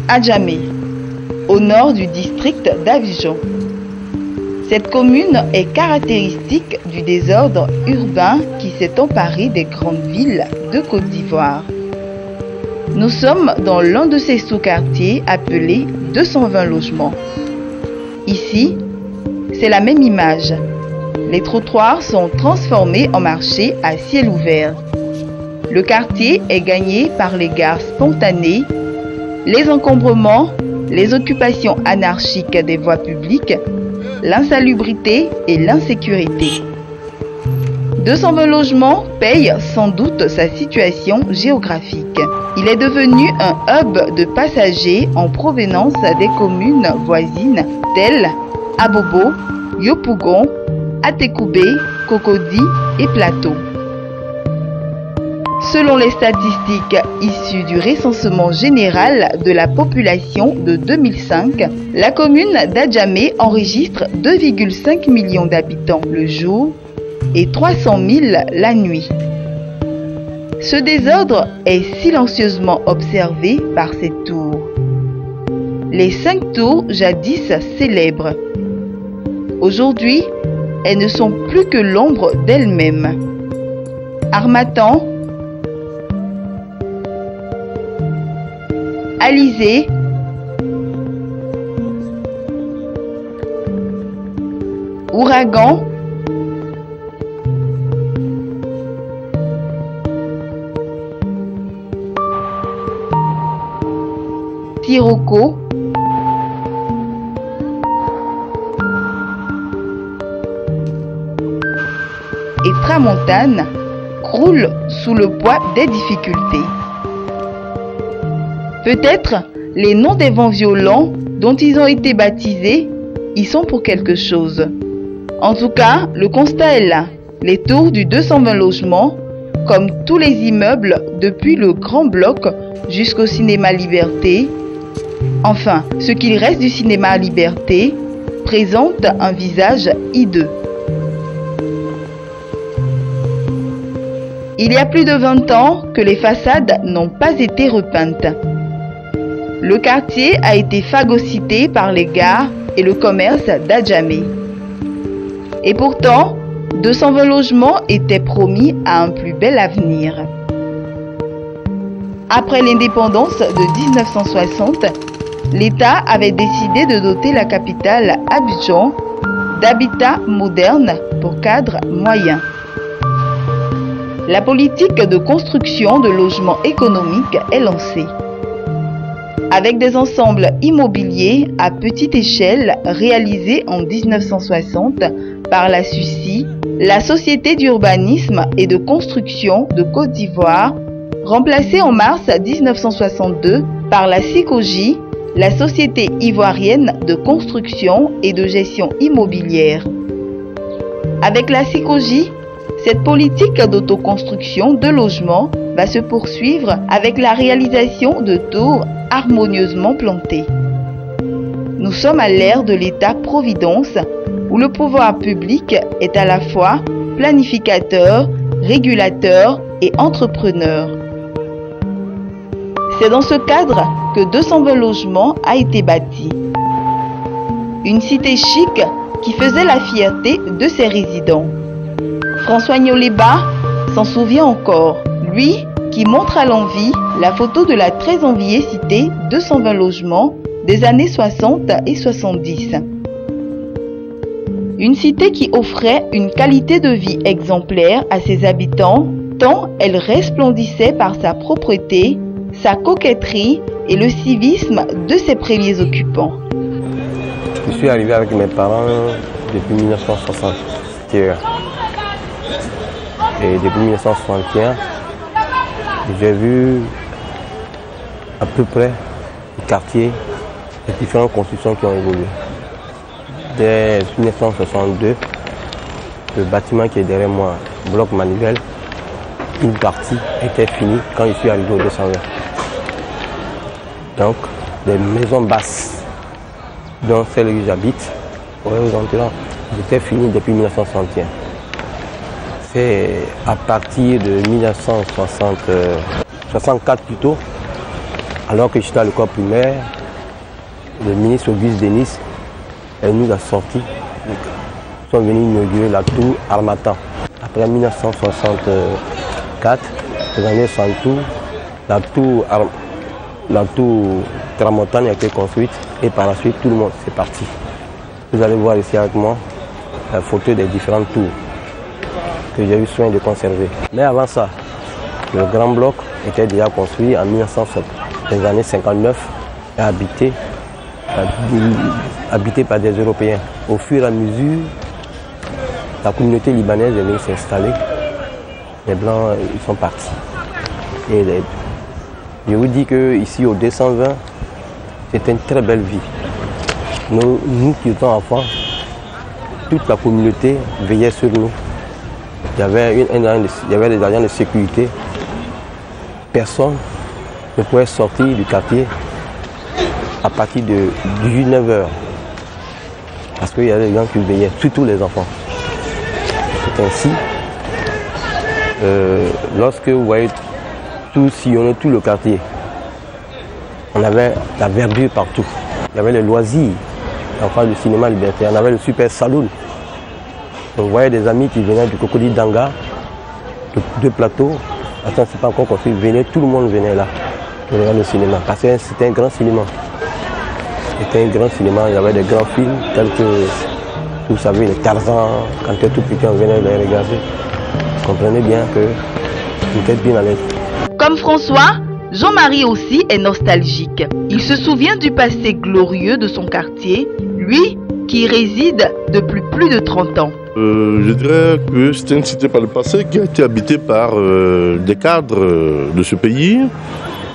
Adjamé, au nord du district d'Abidjan. Cette commune est caractéristique du désordre urbain qui s'est emparé des grandes villes de Côte d'Ivoire. Nous sommes dans l'un de ces sous-quartiers appelés 220 logements. Ici, c'est la même image. Les trottoirs sont transformés en marchés à ciel ouvert. Le quartier est gagné par les gares spontanées, les encombrements, les occupations anarchiques des voies publiques, l'insalubrité et l'insécurité. 220 logements paye sans doute sa situation géographique. Il est devenu un hub de passagers en provenance des communes voisines telles Abobo, Yopougon, Atekoubé, Cocody et Plateau. Selon les statistiques issues du recensement général de la population de 2005, la commune d'Adjamé enregistre 2,5 millions d'habitants le jour et 300 000 la nuit. Ce désordre est silencieusement observé par ces tours. Les 5 tours jadis célèbres. Aujourd'hui, elles ne sont plus que l'ombre d'elles-mêmes. Harmattan, Alizé, Ouragan, Sirocco, et Tramontane croulent sous le poids des difficultés. Peut-être les noms des vents violents dont ils ont été baptisés y sont pour quelque chose. En tout cas, le constat est là. Les tours du 220 logements, comme tous les immeubles depuis le Grand Bloc jusqu'au cinéma Liberté, enfin, ce qu'il reste du cinéma Liberté, présente un visage hideux. Il y a plus de 20 ans que les façades n'ont pas été repeintes. Le quartier a été phagocyté par les gares et le commerce d'Adjamé. Et pourtant, 220 logements étaient promis à un plus bel avenir. Après l'indépendance de 1960, l'État avait décidé de doter la capitale Abidjan d'habitats modernes pour cadres moyens. La politique de construction de logements économiques est lancée. Avec des ensembles immobiliers à petite échelle réalisés en 1960 par la SUCI, la Société d'urbanisme et de construction de Côte d'Ivoire, remplacée en mars 1962 par la SICOGI, la Société ivoirienne de construction et de gestion immobilière. Avec la SICOGI, cette politique d'autoconstruction de logements va se poursuivre avec la réalisation de tours harmonieusement plantées. Nous sommes à l'ère de l'État-providence où le pouvoir public est à la fois planificateur, régulateur et entrepreneur. C'est dans ce cadre que 220 logements a été bâti. Une cité chic qui faisait la fierté de ses résidents. François Nioléba s'en souvient encore, lui qui montre à l'envi la photo de la très enviée cité 220 logements des années 60 et 70. Une cité qui offrait une qualité de vie exemplaire à ses habitants, tant elle resplendissait par sa propreté, sa coquetterie et le civisme de ses premiers occupants. Je suis arrivé avec mes parents depuis 1961. Et depuis 1961, j'ai vu à peu près le quartier, les différentes constructions qui ont évolué. Dès 1962, le bâtiment qui est derrière moi, bloc Manivelle, une partie était finie quand je suis arrivé au 220. Donc, des maisons basses, dont celle où j'habite, étaient finies depuis 1961. C'est à partir de 1964 plutôt Alors que j'étais à l'école primaire, le ministre Auguste Denis, elle nous a sortis. Ils sont venus inaugurer la tour Harmattan. Après 1964, les années 60, la tour Tramontane a été construite et par la suite tout le monde s'est parti. Vous allez voir ici avec moi la photo des différentes tours que j'ai eu soin de conserver. Mais avant ça, le grand bloc était déjà construit en 1960, les années 59 et habité par des Européens. Au fur et à mesure, la communauté libanaise est venue s'installer. Les Blancs, ils sont partis. Et je vous dis qu'ici, au 220, c'était une très belle vie. Nous qui étions enfants, toute la communauté veillait sur nous. Il y avait des agents de sécurité. Personne ne pouvait sortir du quartier à partir de 19h. Parce qu'il y avait des gens qui veillaient, surtout les enfants. C'est ainsi, lorsque vous voyez tout sillonner tout le quartier, on avait la verdure partout. Il y avait les loisirs, enfin le cinéma Liberté, on avait le super saloon. On voyait des amis qui venaient du Cocody Danga, de plateaux. Attends, c'est pas encore construit, tout le monde venait là pour regarder le cinéma. Parce que c'était un grand cinéma. C'était un grand cinéma, il y avait des grands films tels que, vous savez, les Tarzan, quand on était tout petit, on venait les regarder. Vous comprenez bien que vous êtes bien à l'aise. Comme François, Jean-Marie aussi est nostalgique. Il se souvient du passé glorieux de son quartier, lui qui y réside depuis plus de 30 ans. Je dirais que c'était une cité par le passé qui a été habitée par des cadres de ce pays.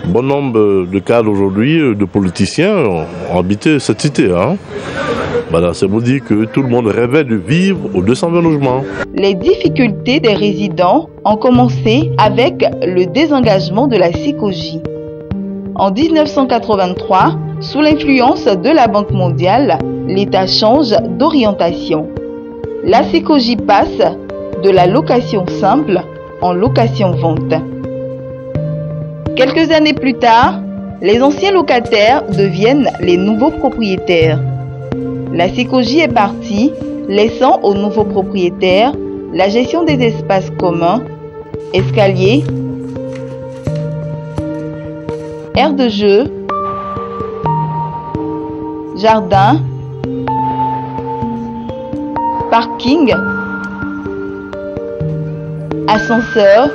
Bon nombre de cadres aujourd'hui, de politiciens, ont habité cette cité. Voilà, c'est pour dire que tout le monde rêvait de vivre aux 220 logements. Les difficultés des résidents ont commencé avec le désengagement de la SICOJ. En 1983, sous l'influence de la Banque mondiale, l'État change d'orientation. La SICOJ passe de la location simple en location-vente. Quelques années plus tard, les anciens locataires deviennent les nouveaux propriétaires. La SICOJ est partie, laissant aux nouveaux propriétaires la gestion des espaces communs, escaliers, aires de jeu, jardin, parking, ascenseur,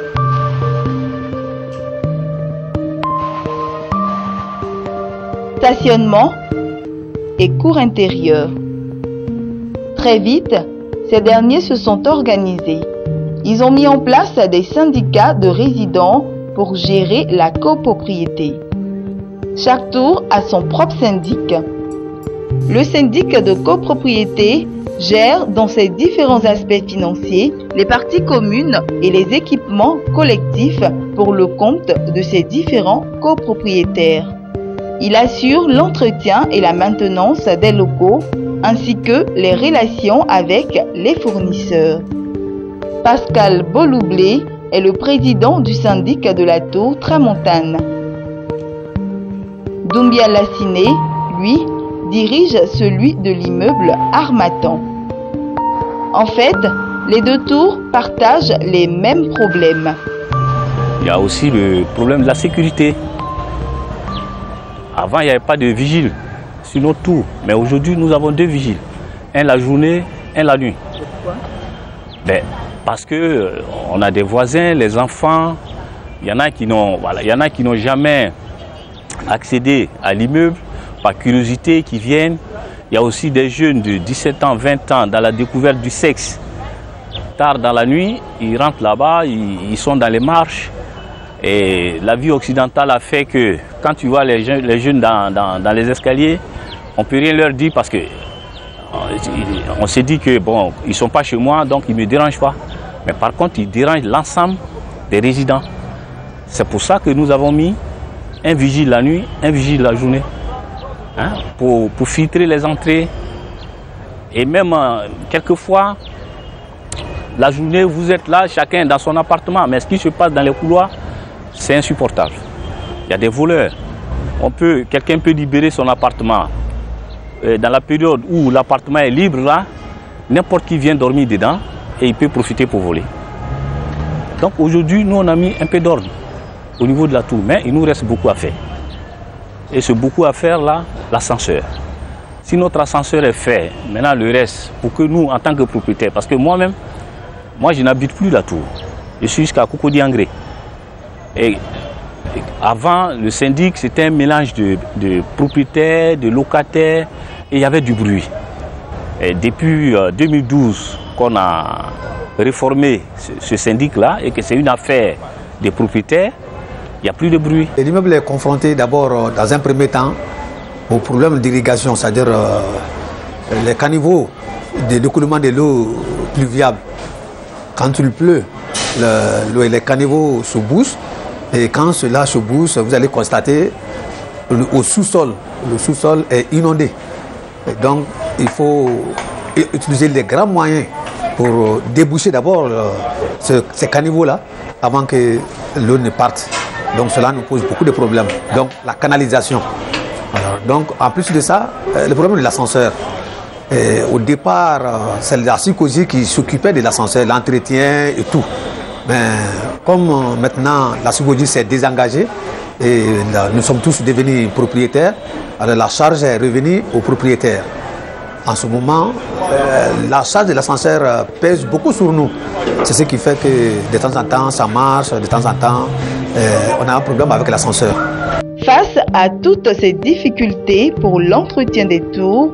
stationnement et cours intérieure. Très vite, ces derniers se sont organisés. Ils ont mis en place des syndicats de résidents pour gérer la copropriété. Chaque tour a son propre syndic. Le syndic de copropriété gère dans ses différents aspects financiers les parties communes et les équipements collectifs pour le compte de ses différents copropriétaires. Il assure l'entretien et la maintenance des locaux ainsi que les relations avec les fournisseurs. Pascal Boloublé est le président du syndic de la tour Tramontane. Doumbia Lassiné, lui, dirige celui de l'immeuble Harmattan. En fait, les deux tours partagent les mêmes problèmes. Il y a aussi le problème de la sécurité. Avant, il n'y avait pas de vigile sur nos tours, mais aujourd'hui, nous avons 2 vigiles. Un la journée, un la nuit. Pourquoi? Parce qu'on a des voisins, les enfants, il y en a qui n'ont jamais accédé à l'immeuble, par curiosité, qui viennent. Il y a aussi des jeunes de 17 ans, 20 ans dans la découverte du sexe. Tard dans la nuit, ils rentrent là-bas, ils sont dans les marches. Et la vie occidentale a fait que quand tu vois les jeunes dans les escaliers, on ne peut rien leur dire parce que on s'est dit que bon, ils ne sont pas chez moi, donc ils ne me dérangent pas. Mais par contre, ils dérangent l'ensemble des résidents. C'est pour ça que nous avons mis un vigile la nuit, un vigile la journée, pour filtrer les entrées. Et même quelquefois, la journée, vous êtes là, chacun dans son appartement, mais ce qui se passe dans les couloirs, c'est insupportable. Il y a des voleurs, quelqu'un peut libérer son appartement. Dans la période où l'appartement est libre, là, n'importe qui vient dormir dedans et il peut profiter pour voler. Donc aujourd'hui, nous on a mis un peu d'ordre au niveau de la tour, mais il nous reste beaucoup à faire. Et ce beaucoup à faire là, l'ascenseur. Si notre ascenseur est fait, maintenant le reste, pour que nous, en tant que propriétaires, parce que moi-même, je n'habite plus la tour. Je suis jusqu'à Cocody-Angré. Et avant, le syndic, c'était un mélange de propriétaires, de locataires, et il y avait du bruit. Et depuis 2012 qu'on a réformé ce syndic-là, et que c'est une affaire des propriétaires, il n'y a plus de bruit. L'immeuble est confronté d'abord, dans un premier temps, au problème d'irrigation, c'est-à-dire les caniveaux de l'écoulement de l'eau pluviale. Quand il pleut, les caniveaux se bouchent et quand cela se bouche, vous allez constater au sous-sol, le sous-sol est inondé. Et donc il faut utiliser les grands moyens pour déboucher d'abord ces caniveaux-là avant que l'eau ne parte. Donc cela nous pose beaucoup de problèmes. Donc la canalisation. Alors, donc en plus de ça, le problème de l'ascenseur. Au départ, c'est la Sicogy qui s'occupait de l'ascenseur, l'entretien et tout. Mais comme maintenant la Sicogy s'est désengagée et nous sommes tous devenus propriétaires, alors la charge est revenue aux propriétaires. En ce moment, la charge de l'ascenseur pèse beaucoup sur nous. C'est ce qui fait que de temps en temps ça marche, de temps en temps on a un problème avec l'ascenseur. Face à toutes ces difficultés pour l'entretien des tours,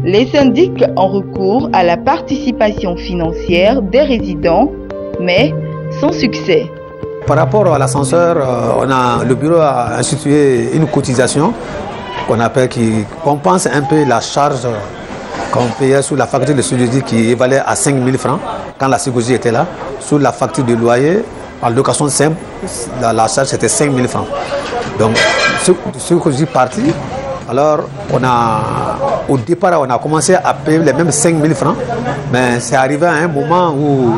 les syndics ont recours à la participation financière des résidents, mais sans succès. Par rapport à l'ascenseur, le bureau a institué une cotisation qu'on appelle, qui compense un peu la charge qu'on payait sous la facture de Sicogy qui évalait à 5 000 francs quand la Sicogy était là. Sous la facture de loyer, en location simple, la charge c'était 5 000 francs. Donc, Sicogy est parti. Alors, au départ, on a commencé à payer les mêmes 5 000 francs, mais c'est arrivé à un moment où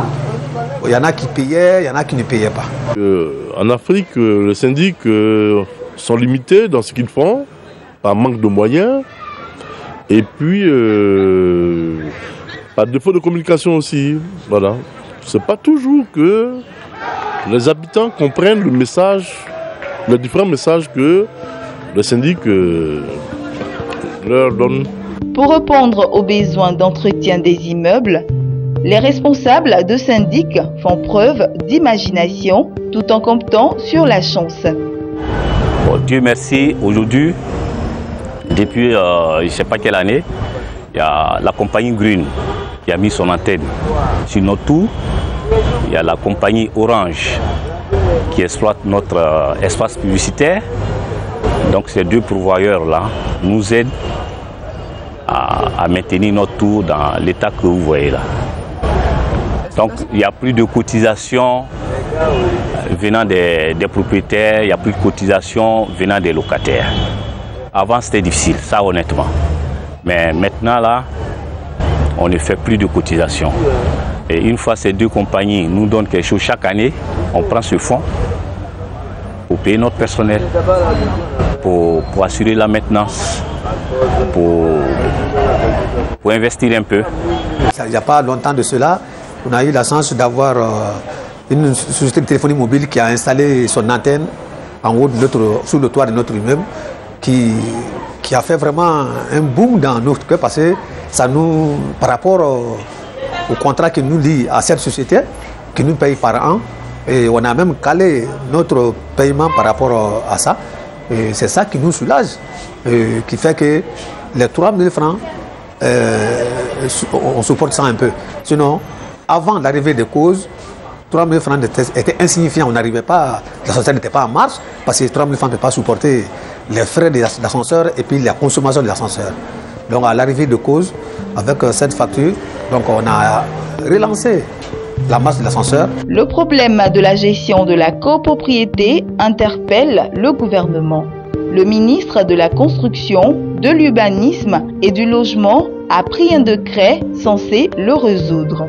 il y en a qui payaient, il y en a qui ne payaient pas. En Afrique, les syndics sont limités dans ce qu'ils font, par manque de moyens, et puis par défaut de communication aussi. Voilà. C'est pas toujours que les habitants comprennent le message, les différents messages que le syndic leur donne. Pour répondre aux besoins d'entretien des immeubles, les responsables de syndics font preuve d'imagination tout en comptant sur la chance. Bon, Dieu merci, aujourd'hui, depuis je ne sais pas quelle année, il y a la compagnie Green qui a mis son antenne sur notre tour. Il y a la compagnie Orange qui exploite notre espace publicitaire. Donc ces deux pourvoyeurs-là nous aident à maintenir notre tour dans l'état que vous voyez là. Donc il n'y a plus de cotisation venant des propriétaires, il n'y a plus de cotisation venant des locataires. Avant c'était difficile, ça honnêtement. Mais maintenant là, on ne fait plus de cotisation. Et une fois ces deux compagnies nous donnent quelque chose chaque année, on prend ce fonds pour payer notre personnel, pour assurer la maintenance, pour investir un peu. Il n'y a pas longtemps de cela, on a eu la chance d'avoir une société de téléphonie mobile qui a installé son antenne en haut sous le toit de notre immeuble, qui a fait vraiment un boom dans notre cœur parce que ça nous, par rapport au contrat qui nous lie à cette société, qui nous paye par an, et on a même calé notre paiement par rapport à ça. Et c'est ça qui nous soulage, qui fait que les 3 000 francs, on supporte ça un peu. Sinon, avant l'arrivée des causes, 3 000 francs étaient insignifiants. On n'arrivait pas, la société n'était pas en marche, parce que 3 000 francs ne peuvent pas supporter les frais de l'ascenseur et puis la consommation de l'ascenseur. Donc à l'arrivée de cause, avec cette facture, donc on a relancé la masse de l'ascenseur. Le problème de la gestion de la copropriété interpelle le gouvernement. Le ministre de la Construction, de l'Urbanisme et du Logement a pris un décret censé le résoudre.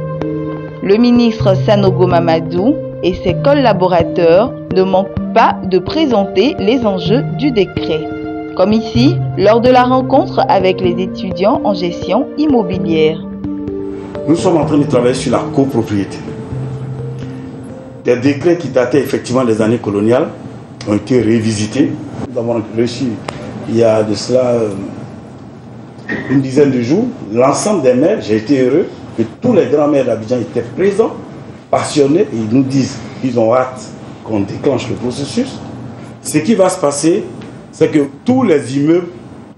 Le ministre Sanogo Mamadou et ses collaborateurs ne manquent pas de présenter les enjeux du décret. comme ici lors de la rencontre avec les étudiants en gestion immobilière. Nous sommes en train de travailler sur la copropriété. Des décrets qui dataient effectivement des années coloniales ont été révisités. Nous avons reçu il y a de cela une dizaine de jours l'ensemble des maires. J'ai été heureux que tous les grands maires d'Abidjan étaient présents, passionnés, et ils nous disent qu'ils ont hâte qu'on déclenche le processus. Ce qui va se passer, c'est que tous les immeubles,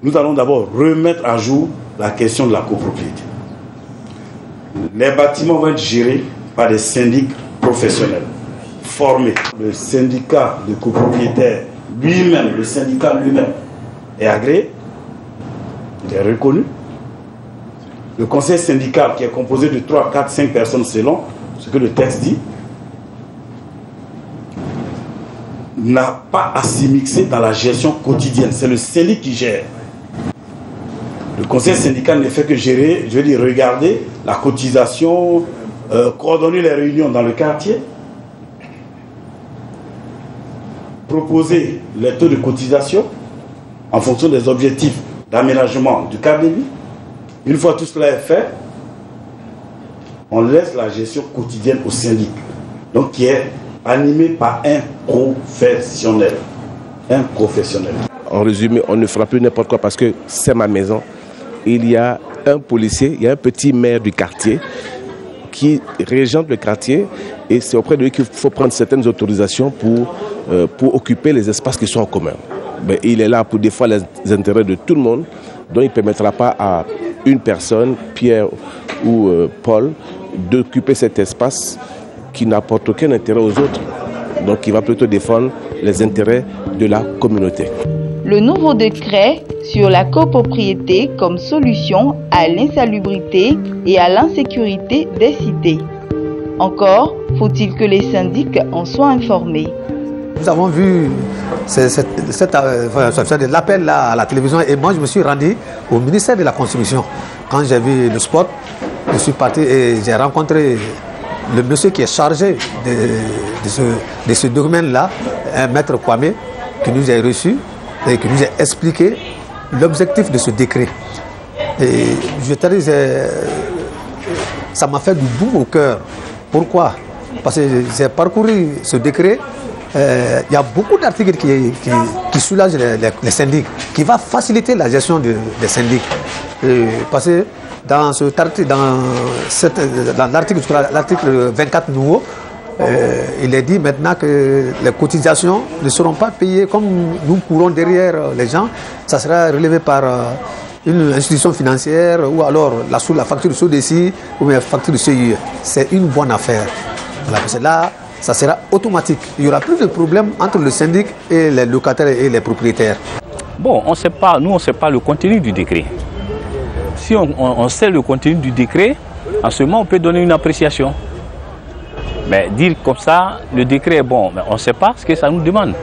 nous allons d'abord remettre à jour la question de la copropriété. Les bâtiments vont être gérés par des syndics professionnels, formés. Le syndicat de copropriétaires lui-même, le syndicat lui-même est agréé, il est reconnu. Le conseil syndical qui est composé de 3, 4, 5 personnes selon ce que le texte dit, n'a pas à s'immiscer dans la gestion quotidienne. C'est le syndic qui gère. Le conseil syndical ne fait que gérer, je veux dire, regarder la cotisation, coordonner les réunions dans le quartier, proposer les taux de cotisation en fonction des objectifs d'aménagement du cadre de vie. Une fois tout cela est fait, on laisse la gestion quotidienne au syndic, donc qui est animé par un professionnel. Un professionnel. En résumé, on ne fera plus n'importe quoi parce que c'est ma maison. Il y a un policier, il y a un petit maire du quartier qui régente le quartier et c'est auprès de lui qu'il faut prendre certaines autorisations pour occuper les espaces qui sont en commun. Mais il est là pour défendre les intérêts de tout le monde, donc il ne permettra pas à une personne, Pierre ou Paul, d'occuper cet espace qui n'apporte aucun intérêt aux autres. Donc il va plutôt défendre les intérêts de la communauté. Le nouveau décret sur la copropriété comme solution à l'insalubrité et à l'insécurité des cités. Encore faut-il que les syndics en soient informés. Nous avons vu l'appel à la télévision et moi je me suis rendu au ministère de la Construction. Quand j'ai vu le spot, je suis parti et j'ai rencontré le monsieur qui est chargé de ce domaine-là, un maître Kwame, qui nous a reçus et qui nous a expliqué l'objectif de ce décret. Et je te dis, ça m'a fait du boum au cœur. Pourquoi? Parce que j'ai parcouru ce décret. Il y a beaucoup d'articles qui soulagent les syndics, qui va faciliter la gestion des syndics. Parce que dans l'article 24 nouveau, il est dit maintenant que les cotisations ne seront pas payées comme nous courons derrière les gens. Ça sera relevé par une institution financière ou alors la facture de SODECI ou la facture de CIE. C'est une bonne affaire. Voilà, parce que là, ça sera automatique. Il n'y aura plus de problème entre le syndic et les locataires et les propriétaires. Bon, on sait pas, nous on ne sait pas le contenu du décret. Si on sait le contenu du décret, en ce moment on peut donner une appréciation. Mais dire comme ça, le décret est bon, mais on ne sait pas ce que ça nous demande.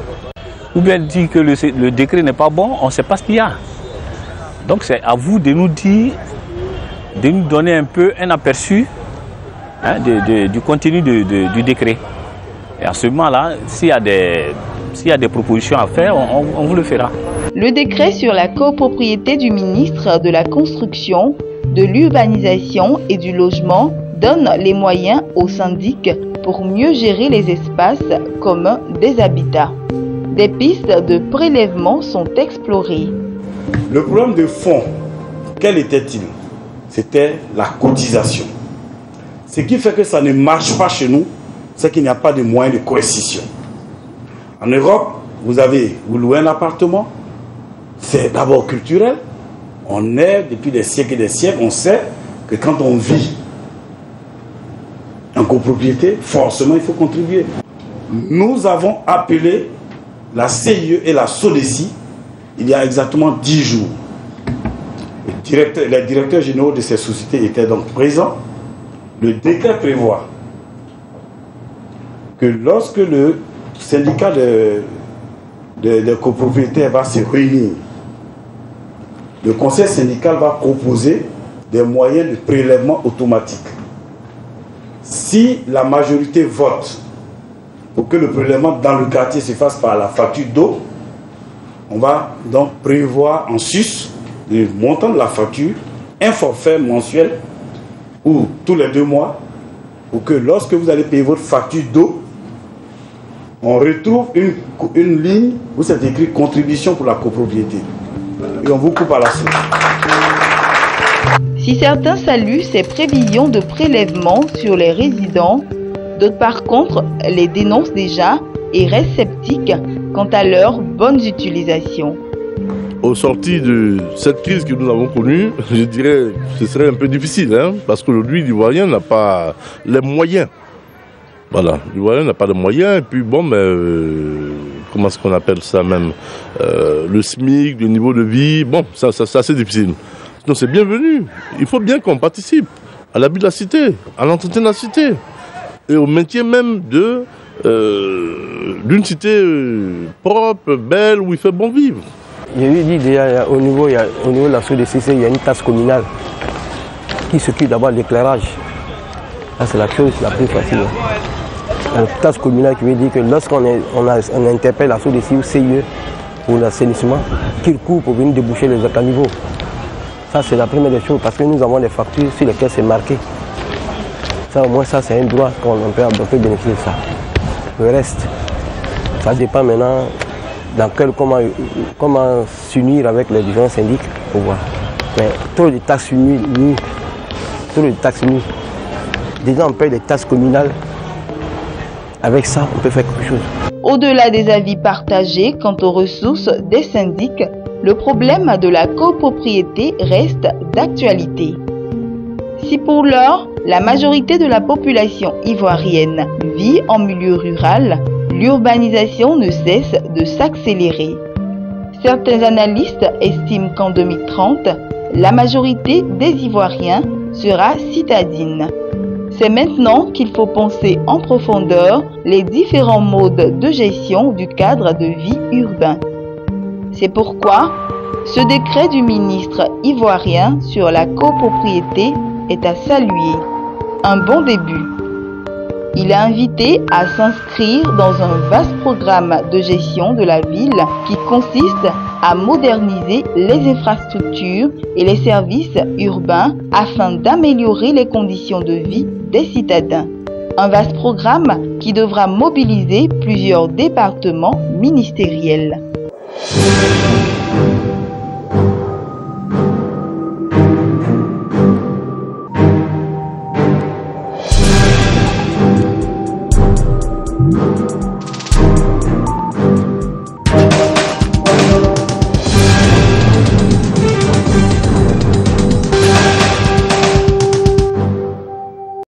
Ou bien dire que le décret n'est pas bon, on ne sait pas ce qu'il y a. Donc c'est à vous de nous dire, de nous donner un peu un aperçu du contenu du décret. Et à ce moment-là, s'il y a des propositions à faire, on vous le fera. Le décret sur la copropriété du ministre de la Construction, de l'Urbanisation et du Logement donne les moyens aux syndics pour mieux gérer les espaces communs des habitats. Des pistes de prélèvement sont explorées. Le problème de fond, quel était-il? C'était la cotisation. Ce qui fait que ça ne marche pas chez nous, c'est qu'il n'y a pas de moyens de coercition. En Europe, vous louez un appartement, c'est d'abord culturel. On est, depuis des siècles et des siècles, on sait que quand on vit en copropriété, forcément il faut contribuer. Nous avons appelé la CIE et la SODECI il y a exactement 10 jours. Les directeurs généraux de ces sociétés étaient donc présents. Le décret prévoit que lorsque le syndicat de copropriétaires va se réunir, le conseil syndical va proposer des moyens de prélèvement automatique. Si la majorité vote pour que le prélèvement dans le quartier se fasse par la facture d'eau, On va donc prévoir en sus le montant de la facture, un forfait mensuel ou tous les 2 mois, pour que lorsque vous allez payer votre facture d'eau, on retrouve une ligne où c'est écrit contribution pour la copropriété. Et on vous coupe à la source. Si certains saluent ces prévisions de prélèvement sur les résidents, d'autres par contre les dénoncent déjà et restent sceptiques quant à leur bonne utilisation. Au sorti de cette crise que nous avons connue, je dirais que ce serait un peu difficile, parce qu'aujourd'hui l'Ivoirien n'a pas les moyens. Voilà, l'Ivoirien n'a pas de moyens, et puis bon, comment est-ce qu'on appelle ça même, le SMIC, le niveau de vie, bon, ça c'est assez difficile. Donc c'est bienvenu, il faut bien qu'on participe à l'habit de la cité, à l'entretien de la cité, et au maintien même d'une cité propre, belle, où il fait bon vivre. J'ai eu dit déjà, au niveau de la SODCC, il y a une taxe communale qui s'occupe d'abord de l'éclairage. Ça, c'est la chose la plus facile. Une taxe communale qui veut dire que lorsqu'on interpelle la SODCC ou CIE pour l'assainissement, qu'il court pour venir déboucher les caniveaux. Ça, c'est la première des choses, parce que nous avons des factures sur lesquelles c'est marqué. Ça, au moins, ça, c'est un droit qu'on peut bénéficier de ça. Le reste, ça dépend maintenant comment s'unir avec les différents syndics pour voir. Mais trop de taxes unies, déjà on paye des taxes communales. Avec ça, on peut faire quelque chose. Au-delà des avis partagés quant aux ressources des syndics, le problème de la copropriété reste d'actualité. Si pour l'heure, la majorité de la population ivoirienne vit en milieu rural, l'urbanisation ne cesse de s'accélérer. Certains analystes estiment qu'en 2030, la majorité des Ivoiriens sera citadine. C'est maintenant qu'il faut penser en profondeur les différents modes de gestion du cadre de vie urbain. C'est pourquoi ce décret du ministre ivoirien sur la copropriété est à saluer. Un bon début. Il a invité à s'inscrire dans un vaste programme de gestion de la ville qui consiste à moderniser les infrastructures et les services urbains afin d'améliorer les conditions de vie des citadins. Un vaste programme qui devra mobiliser plusieurs départements ministériels.